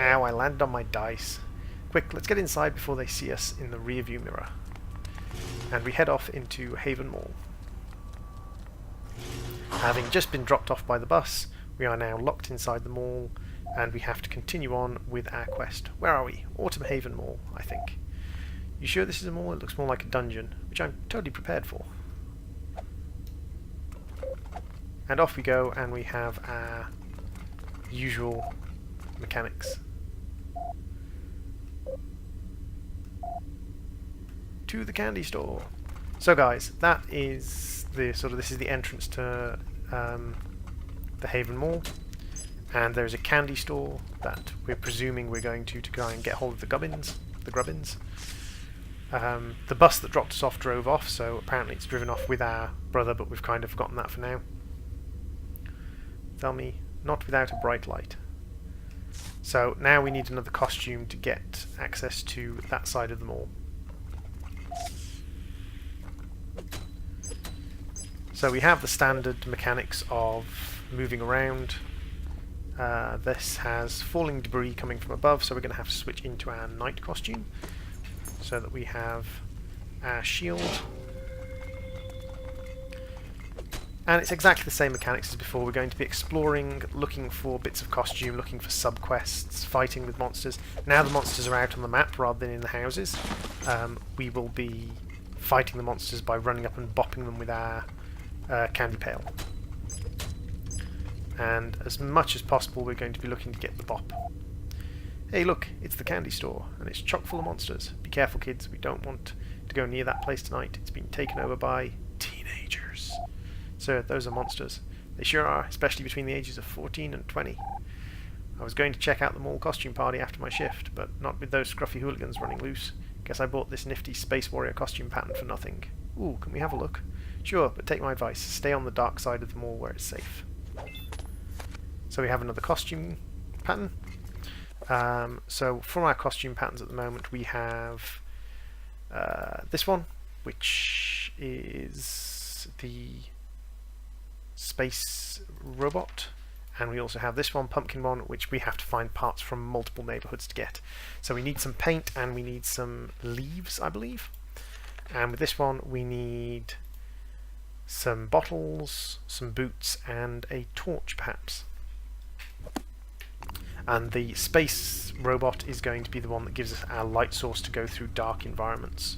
Ow, I landed on my dice. Quick, let's get inside before they see us in the rear view mirror. And we head off into Haven Mall. Having just been dropped off by the bus, we are now locked inside the mall, and we have to continue on with our quest. Where are we? Autumn Haven Mall, I think. You sure this is a mall? It looks more like a dungeon, which I'm totally prepared for. And off we go, and we have our usual mechanics. To the candy store. So guys, that is the this is the entrance to the Haven Mall, and there's a candy store that we're presuming we're going to try and get hold of the gubbins. The bus that dropped us off drove off, so apparently it's driven off with our brother, but we've kind of forgotten that for now. Tell me, not without a bright light. So now we need another costume to get access to that side of the mall. So we have the standard mechanics of moving around. This has falling debris coming from above, so we're going to have to switch into our knight costume so that we have our shield. And it's exactly the same mechanics as before. We're going to be exploring, looking for bits of costume, looking for sub-quests, fighting with monsters. Now the monsters are out on the map rather than in the houses. We will be fighting the monsters by running up and bopping them with our candy pail. And as much as possible we're going to be looking to get the bop. Hey look, it's the candy store, and it's chock full of monsters. Be careful kids, we don't want to go near that place tonight. It's been taken over by teenagers. So those are monsters. They sure are, especially between the ages of 14 and 20. I was going to check out the mall costume party after my shift, but not with those scruffy hooligans running loose. Guess I bought this nifty Space Warrior costume pattern for nothing. Ooh, can we have a look? Sure, but take my advice. Stay on the dark side of the mall where it's safe. So we have another costume pattern. So from our costume patterns at the moment we have this one, which is the space robot, and we also have this one, pumpkin one, which we have to find parts from multiple neighborhoods to get. So we need some paint and we need some leaves, I believe. And with this one we need some bottles, some boots, and a torch perhaps. And the space robot is going to be the one that gives us our light source to go through dark environments.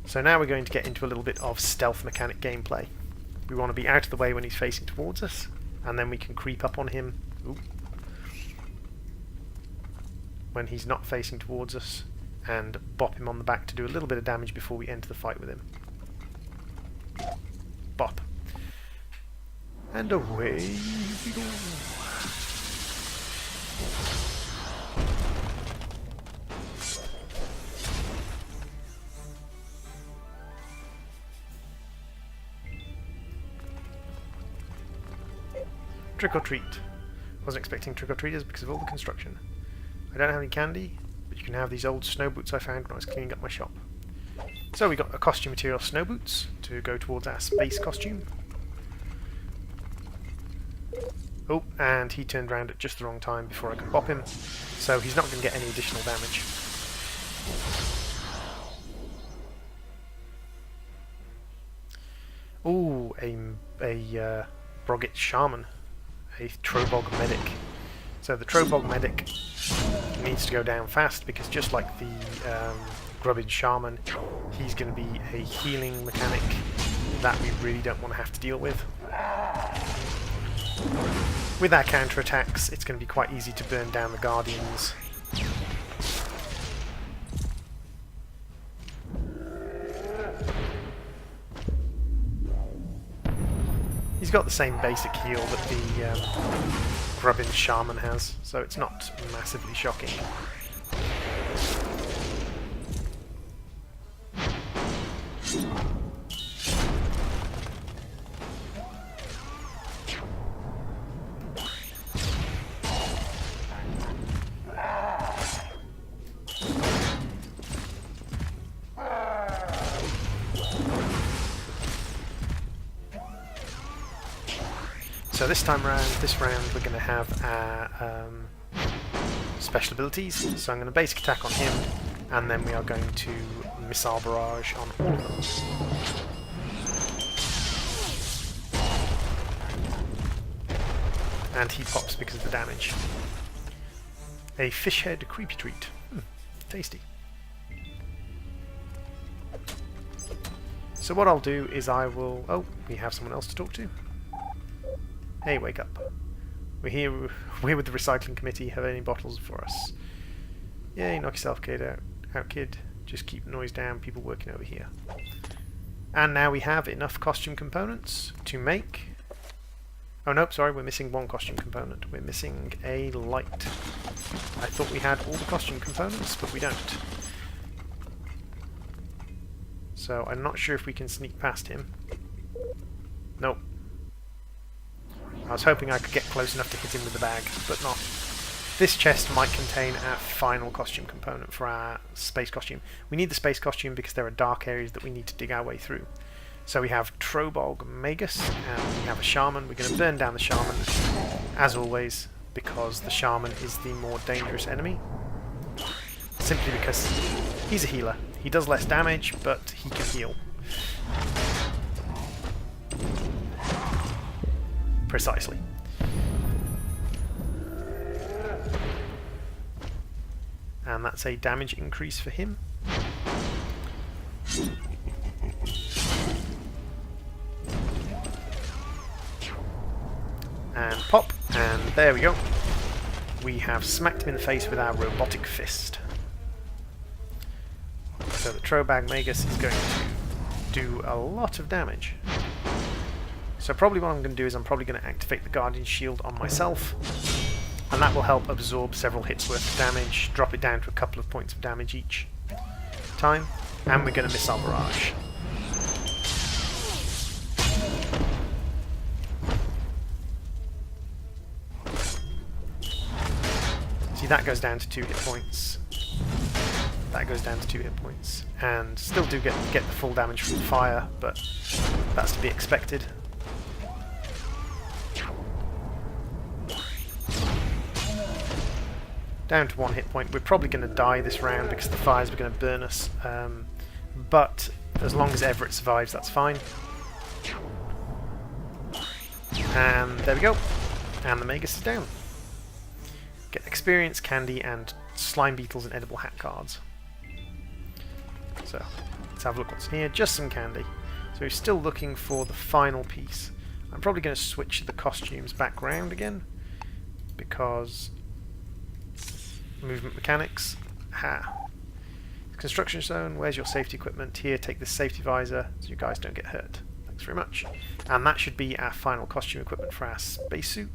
So now we're going to get into a little bit of stealth mechanic gameplay. We want to be out of the way when he's facing towards us, and then we can creep up on him when he's not facing towards us and bop him on the back to do a little bit of damage before we enter the fight with him. Bop. And away we go. Trick or treat. Wasn't expecting trick or treaters because of all the construction. I don't have any candy, but you can have these old snow boots I found when I was cleaning up my shop. So we got a costume material, snow boots, to go towards our space costume. Oh, and he turned around at just the wrong time before I could bop him, so he's not going to get any additional damage. Ooh, a Brogget Shaman, a Trobog Medic. So the Trobog Medic needs to go down fast because just like the Grubbage Shaman, he's going to be a healing mechanic that we really don't want to have to deal with. With our counter-attacks, it's going to be quite easy to burn down the Guardians. He's got the same basic heal that the Grubbin Shaman has, so it's not massively shocking. So this round, we're going to have our special abilities. So I'm going to basic attack on him, and then we are going to missile barrage on all of them. And he pops because of the damage. A fish head creepy treat. Tasty. So what I'll do is I will... Oh, we have someone else to talk to. Hey, wake up. We're here with the recycling committee. Have any bottles for us? Yay, knock yourself, kid, out, kid. Just keep the noise down, people working over here. And now we have enough costume components to make... Oh nope, sorry, we're missing one costume component. We're missing a light. I thought we had all the costume components, but we don't. So I'm not sure if we can sneak past him. Nope. I was hoping I could get close enough to hit him with the bag, but not. This chest might contain our final costume component for our space costume. We need the space costume because there are dark areas that we need to dig our way through. So we have Trobog Magus, and we have a Shaman. We're going to burn down the Shaman, as always, because the Shaman is the more dangerous enemy. Simply because he's a healer. He does less damage, but he can heal. Precisely. And that's a damage increase for him. And pop, and there we go. We have smacked him in the face with our robotic fist. So the Trobag Magus is going to do a lot of damage. So probably what I'm going to do is I'm probably going to activate the Guardian Shield on myself, and that will help absorb several hits worth of damage, drop it down to a couple of points of damage each time, and we're going to missile barrage. See, that goes down to 2 hit points. That goes down to 2 hit points. And still do get the full damage from fire, but that's to be expected. Down to 1 hit point. We're probably going to die this round because the fires are going to burn us. But as long as Everett survives, that's fine. And there we go. And the Magus is down. Get experience, candy, and slime beetles and edible hat cards. So, let's have a look what's in here. Just some candy. So we're still looking for the final piece. I'm probably going to switch the costumes back round again, because movement mechanics. Ha! Construction zone, where's your safety equipment? Here, take this safety visor so you guys don't get hurt. Thanks very much. And that should be our final costume equipment for our spacesuit.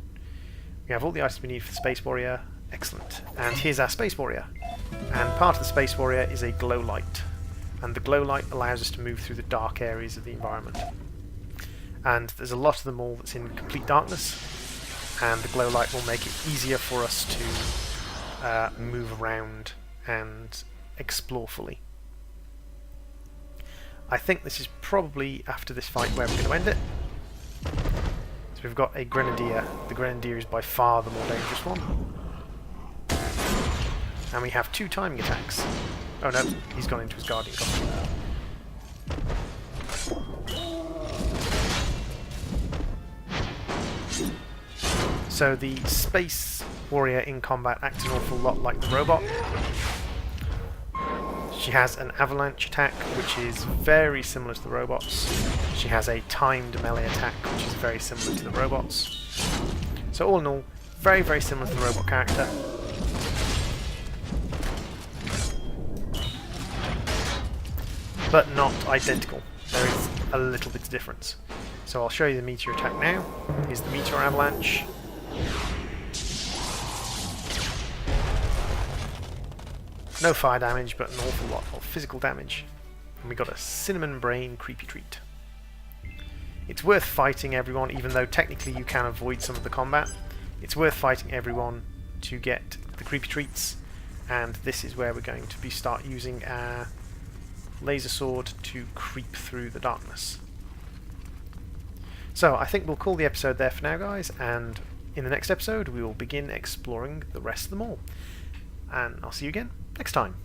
We have all the items we need for the Space Warrior. Excellent. And here's our Space Warrior. And part of the Space Warrior is a glow light. And the glow light allows us to move through the dark areas of the environment. And there's a lot of them all that's in complete darkness. And the glow light will make it easier for us to move around and explore fully. I think this is probably after this fight where we're going to end it. So we've got a Grenadier. The Grenadier is by far the more dangerous one. And we have 2 timing attacks. Oh no, he's gone into his Guardian costume. So the Space Warrior in combat acts an awful lot like the robot. She has an avalanche attack, which is very similar to the robots. She has a timed melee attack, which is very similar to the robots. So all in all, very, very similar to the robot character. But not identical. There is a little bit of difference. So I'll show you the meteor attack now. Here's the meteor avalanche. No fire damage, but an awful lot of physical damage. And we got a cinnamon brain creepy treat. It's worth fighting everyone, even though technically you can avoid some of the combat. It's worth fighting everyone to get the creepy treats, and this is where we're going to start using our laser sword to creep through the darkness. So I think we'll call the episode there for now, guys, and in the next episode we will begin exploring the rest of them all. and I'll see you again next time.